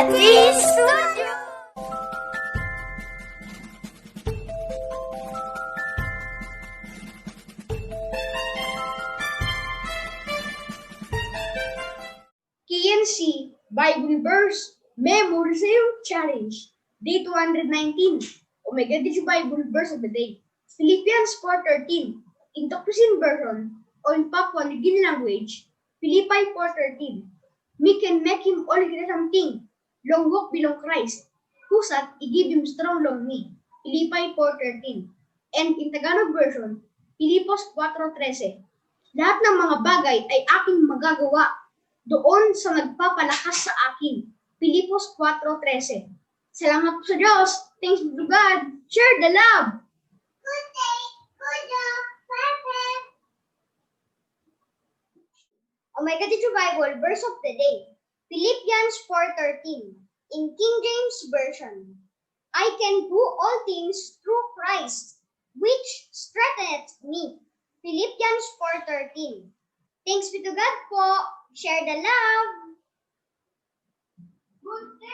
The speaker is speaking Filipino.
Three Studious! KNC Bible Verse Memory Challenge Day 219. Oh my God, this is Bible Verse of the Day. Philippians 4:13. In Tocsin version or in Papua New Guinea language, Philippi 4:13. We can make him all hear something. Long walk below Christ. Who sat, I give him strong long knee. Philippi 4:13. And in Tagalog version, Filipos 4:13. Lahat ng mga bagay ay aking magagawa doon sa nagpapalakas sa akin. Filipos 4:13. Salamat po sa Diyos. Thanks be to God. Share the love. Good day, good job, perfect. Oh my God, it's your Bible verse of the day. Philippians 4:13. In King James Version. I can do all things through Christ, which strengtheneth me. Philippians 4:13. Thanks be to God po. Share the love. Good day.